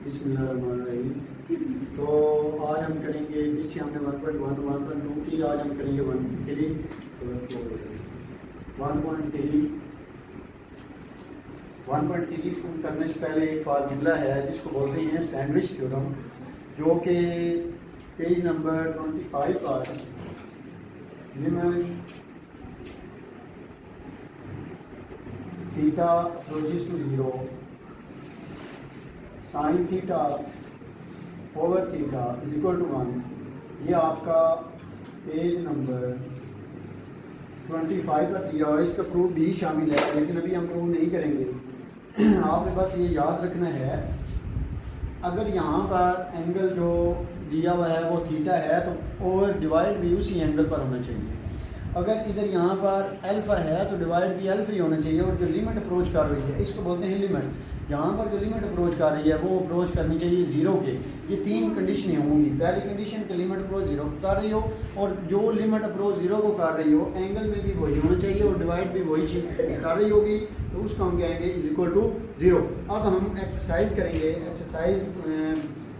बिस्मिल्लाहिर्रहमानिर्रहीम। तो आज हम करेंगे, पीछे हमने 1.1 1.2 की, आज हम करेंगे 1.3 1.3 करने से पहले एक फार्मूला है जिसको बोलते हैं सैंडविच थ्योरम, जो कि पेज नंबर 25 पर limit theta approaches to 0 sine theta over theta is equal to 1, ये आपका पेज नंबर 25 पर दिया हुआ है। इसका प्रूफ भी शामिल है, लेकिन अभी हम प्रूफ नहीं करेंगे। आपने बस ये याद रखना है, अगर यहाँ पर एंगल जो दिया हुआ है वो थीटा है तो ओवर डिवाइड भी उसी एंगल पर होना चाहिए। अगर इधर यहाँ पर अल्फा है तो डिवाइड भी अल्फा ही होना चाहिए। और जो लिमिट अप्रोच कर रही है इसको बोलते हैं लिमिट। यहाँ पर जो लिमिट अप्रोच कर रही है वो अप्रोच करनी चाहिए जीरो के। ये तीन कंडीशनें होंगी। पहली कंडीशन कि लिमिट अप्रोच जीरो को कर रही हो, और जो लिमिट अप्रोच जीरो को कर रही हो एंगल में भी वही होना चाहिए और डिवाइड भी वही चीज़ कर रही होगी, तो उसको हम कहेंगे इज इक्वल टू जीरो। अब हम एक्सरसाइज करेंगे, एक्सरसाइज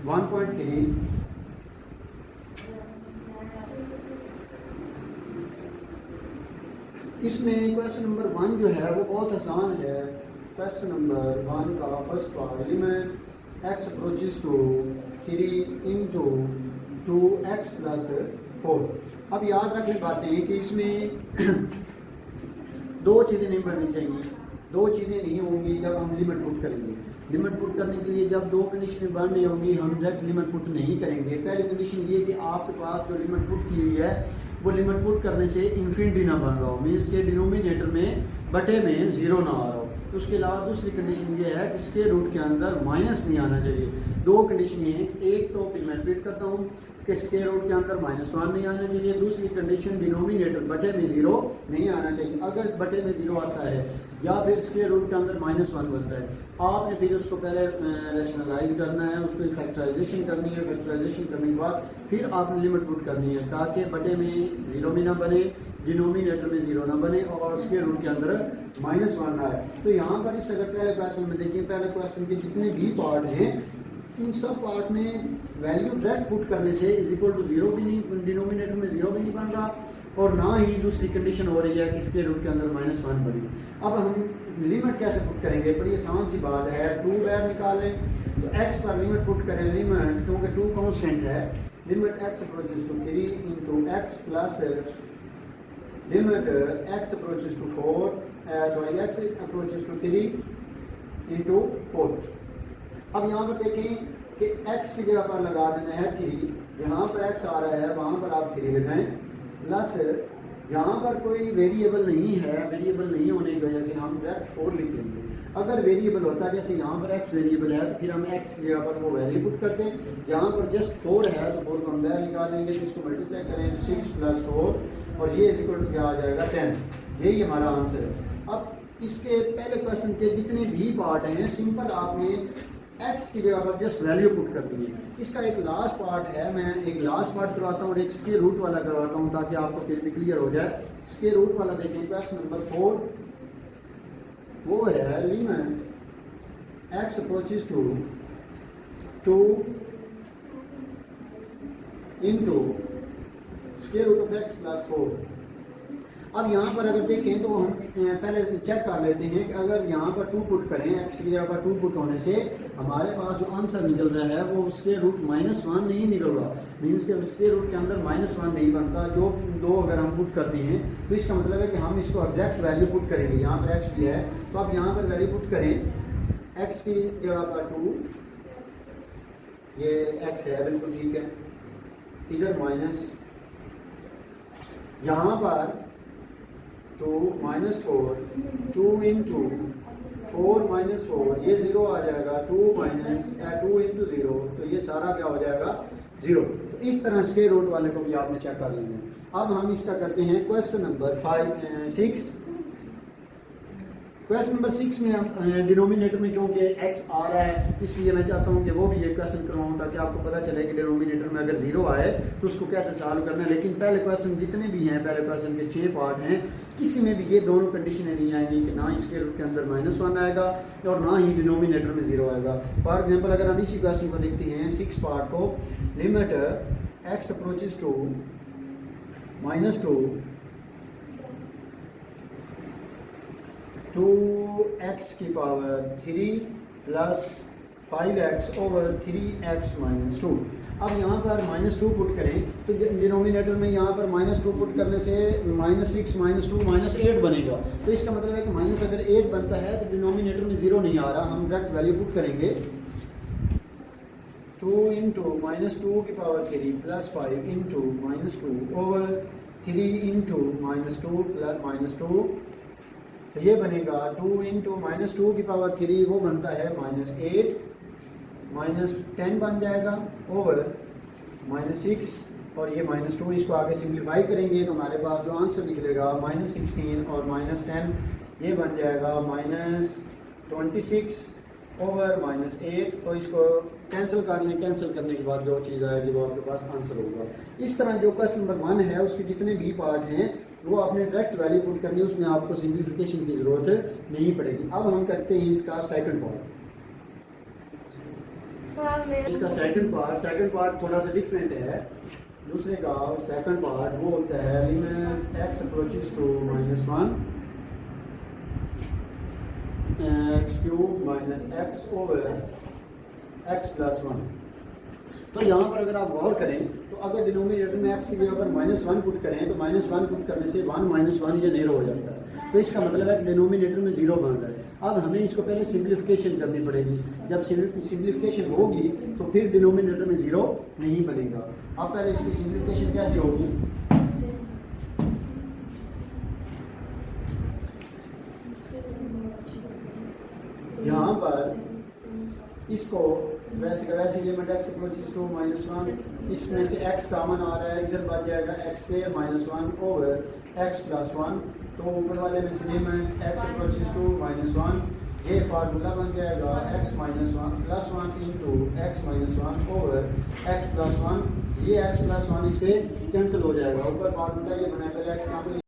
1.3। इसमें क्वेश्चन नंबर 1 जो है वो बहुत आसान है। क्वेश्चन नंबर 1 का first part, limit X approaches to 3 into 2x plus 4। अब याद रख ले बातें कि इसमें दो चीज़ें नहीं बननी चाहिए, दो चीज़ें नहीं होंगी जब हम लिमिट पुट करेंगे। लिमिट पुट करने के लिए जब दो कंडीशन बन रही होंगी हम डायरेक्ट लिमिट पुट नहीं करेंगे। पहली कंडीशन ये कि आपके पास जो लिमिट पुट की हुई है वो लिमिट पुट करने से इन्फिनिटी ना बन रहा हो, मीन्स के डिनोमिनेटर में बटे में जीरो ना आ रहा हो। उसके अलावा दूसरी कंडीशन ये है कि स्क्वायर रूट के अंदर माइनस नहीं आना चाहिए। दो कंडीशन हैं, एक तो फिर मैं रिपीट करता हूँ कि स्क्वायर रूट के अंदर -1 नहीं आना चाहिए। दूसरी कंडीशन डिनोमिनेटर बटे में जीरो नहीं आना चाहिए। अगर बटे में जीरो आता है या फिर स्क्वायर रूट के अंदर -1 बनता है, आपने फिर उसको पहले रैशनलाइज करना है, उसको फैक्टराइजेशन करनी है। फैक्टराइजेशन करने के बाद फिर आपने लिमिट पुट करनी है ताकि बटे में जीरो भी ना बने, डिनोमिनेटर में जीरो ना बने और स्क्वायर रूट के अंदर -1 ना आए। तो यहाँ पर इस अगर पहले क्वेश्चन में देखिए, पहले क्वेश्चन के जितने भी पार्ट हैं इन सब पार्ट में वैल्यू डायरेक्ट पुट करने से इज इक्वल टू जीरो भी नहीं, डिनोमिनेटर में जीरो भी नहीं बन रहा और ना ही दूसरी कंडीशन हो रही है कि स्क्वायर रूट के अंदर -1 बनी। अब हम लिमिट कैसे पुट करेंगे? बड़ी आसान सी बात है, 2 बाहर निकालें तो x पर लिमिट पुट करें। लिमिट, क्योंकि 2 कांस्टेंट है, limit x approaches to 3 into x plus limit x approaches to 4 x approaches to 3 into 4। अब यहाँ पर देखें कि x की जगह पर लगा देना है 3, यहाँ पर x आ रहा है वहाँ पर आप 3 लगाएं, प्लस यहाँ पर कोई वेरिएबल नहीं है, वेरिएबल नहीं होने की वजह से हम डायरेक्ट 4 लिख लेंगे। अगर वेरिएबल होता जैसे यहाँ पर x वेरिएबल है तो फिर हम x की जगह पर वो वैल्यू पुट करते हैं। यहाँ पर जस्ट 4 है तो 4 को हम बाहर निकाल देंगे, जिसको मल्टीप्लाई करें 6 + 4 और ये इज इक्वल टू क्या आ जाएगा 10। यही हमारा आंसर है। अब इसके पहले क्वेश्चन के जितने भी पार्ट हैं सिंपल आपने x की जगह पर जस्ट वैल्यू पुट करनी है। इसका एक लास्ट पार्ट है, मैं एक लास्ट पार्ट करवाता हूँ और एक स्क्वायर रूट वाला करवाता हूँ ताकि आपको फिर भी क्लियर हो जाए। स्क्वायर रूट वाला देखें, क्वेश्चन नंबर 4 वो है limit x approaches to 2 into square root of x plus 4। अब यहाँ पर अगर देखें तो हम पहले चेक कर लेते हैं कि अगर यहाँ पर 2 पुट करें, x की जगह पर 2 पुट होने से हमारे पास जो आंसर निकल रहा है वो स्क्वायर रूट -1 नहीं निकल रहा, मीन्स के स्क्वायर रूट के अंदर -1 नहीं बनता। जो 2 अगर हम पुट करते हैं तो इसका मतलब है कि हम इसको एग्जैक्ट वैल्यू पुट करेंगे। यहाँ पर x भी है तो आप यहाँ पर वैल्यू पुट करें, x की जगह पर 2, ये x है बिल्कुल ठीक है, इधर माइनस, यहाँ पर 2 - 4, 2 इंटू 4 - 4, ये 0 आ जाएगा, 2 इंटू 0, तो ये सारा क्या हो जाएगा 0। तो इस तरह स्क्वायर रूट वाले को भी आपने चेक कर लेंगे। अब हम इसका करते हैं क्वेश्चन नंबर 6। क्वेश्चन नंबर 6 में हम डिनोमिनेटर में क्योंकि x आ रहा है इसलिए मैं चाहता हूँ कि वो भी ये क्वेश्चन करवाऊँ ताकि आपको पता चले कि डिनोमिनेटर में अगर 0 आए तो उसको कैसे सॉल्व करना है। लेकिन पहले क्वेश्चन जितने भी हैं, पहले क्वेश्चन के 6 पार्ट हैं, किसी में भी ये दोनों कंडीशनें नहीं आएंगी कि ना इसके रूट के अंदर -1 आएगा और ना ही डिनोमिनेटर में 0 आएगा। फॉर एग्जाम्पल अगर हम इसी क्वेश्चन को देखते हैं 6 पार्ट को, limit x approaches to -2 2x की power 3 plus 5x over 3x minus 2। अब यहाँ पर -2 पुट करें तो डिनोमिनेटर में यहाँ पर -2 पुट करने से -6 -2 -8 बनेगा। तो इसका मतलब है कि माइनस अगर 8 बनता है तो डिनोमिनेटर में 0 नहीं आ रहा। हम डायरेक्ट वैल्यू पुट करेंगे 2 इंटू -2 की power 3 plus 5 into -2 over 3 into -2 plus -2। तो ये बनेगा 2 इंटू -2 की पावर 3, वो बनता है -8, -10 बन जाएगा ओवर -6 और ये -2। इसको आगे सिंप्लीफाई करेंगे तो हमारे पास जो आंसर निकलेगा -16 और -10, ये बन जाएगा -26 ओवर -8। तो इसको कैंसिल कर लें, कैंसिल करने के बाद जो चीज़ आएगी वो आपके पास आंसर होगा। इस तरह जो क्वेश्चन नंबर 1 है उसके जितने भी पार्ट हैं वो आपने डायरेक्ट वैल्यू पुट करनी है, उसमें आपको सिंप्लीफिकेशन की ज़रूरत नहीं पड़ेगी। अब हम करते हैं इसका सेकंड पार्ट। इसका सेकंड पार्ट थोड़ा सा डिफरेंट है दूसरे का। सेकंड पार्ट वो होता है limit x approaches to -1 x cube minus x over x plus 1। तो यहाँ पर अगर आप गौर करें तो अगर डिनोमिनेटर में x की जगह पर -1 पुट करें तो -1 पुट करने से 1 -1 ये 0 हो जाता है। तो इसका मतलब है कि डिनोमिनेटर में 0 बन रहा है। अब हमें इसको पहले सिंप्लीफिकेशन करनी पड़ेगी। जब सिंप्लीफिकेशन होगी तो फिर डिनोमिनेटर में 0 नहीं बनेगा। अब पहले इसकी सिंप्लीफिकेशन कैसे होगी, यहाँ पर इसको वैसे का वैसे लिमिट x अप्रोचेस टू -1, इसमें से x कॉमन आ रहा है, इधर बच जाएगा x² -1 ओवर x प्लस 1। तो ऊपर वाले में से लिमिट x अप्रोचेस टू -1, ये फार्मूला बन जाएगा x -1 plus 1 into x -1 over x plus 1। ये x प्लस 1 इससे कैंसिल हो जाएगा। ऊपर फार्मूला ये बनाएगा x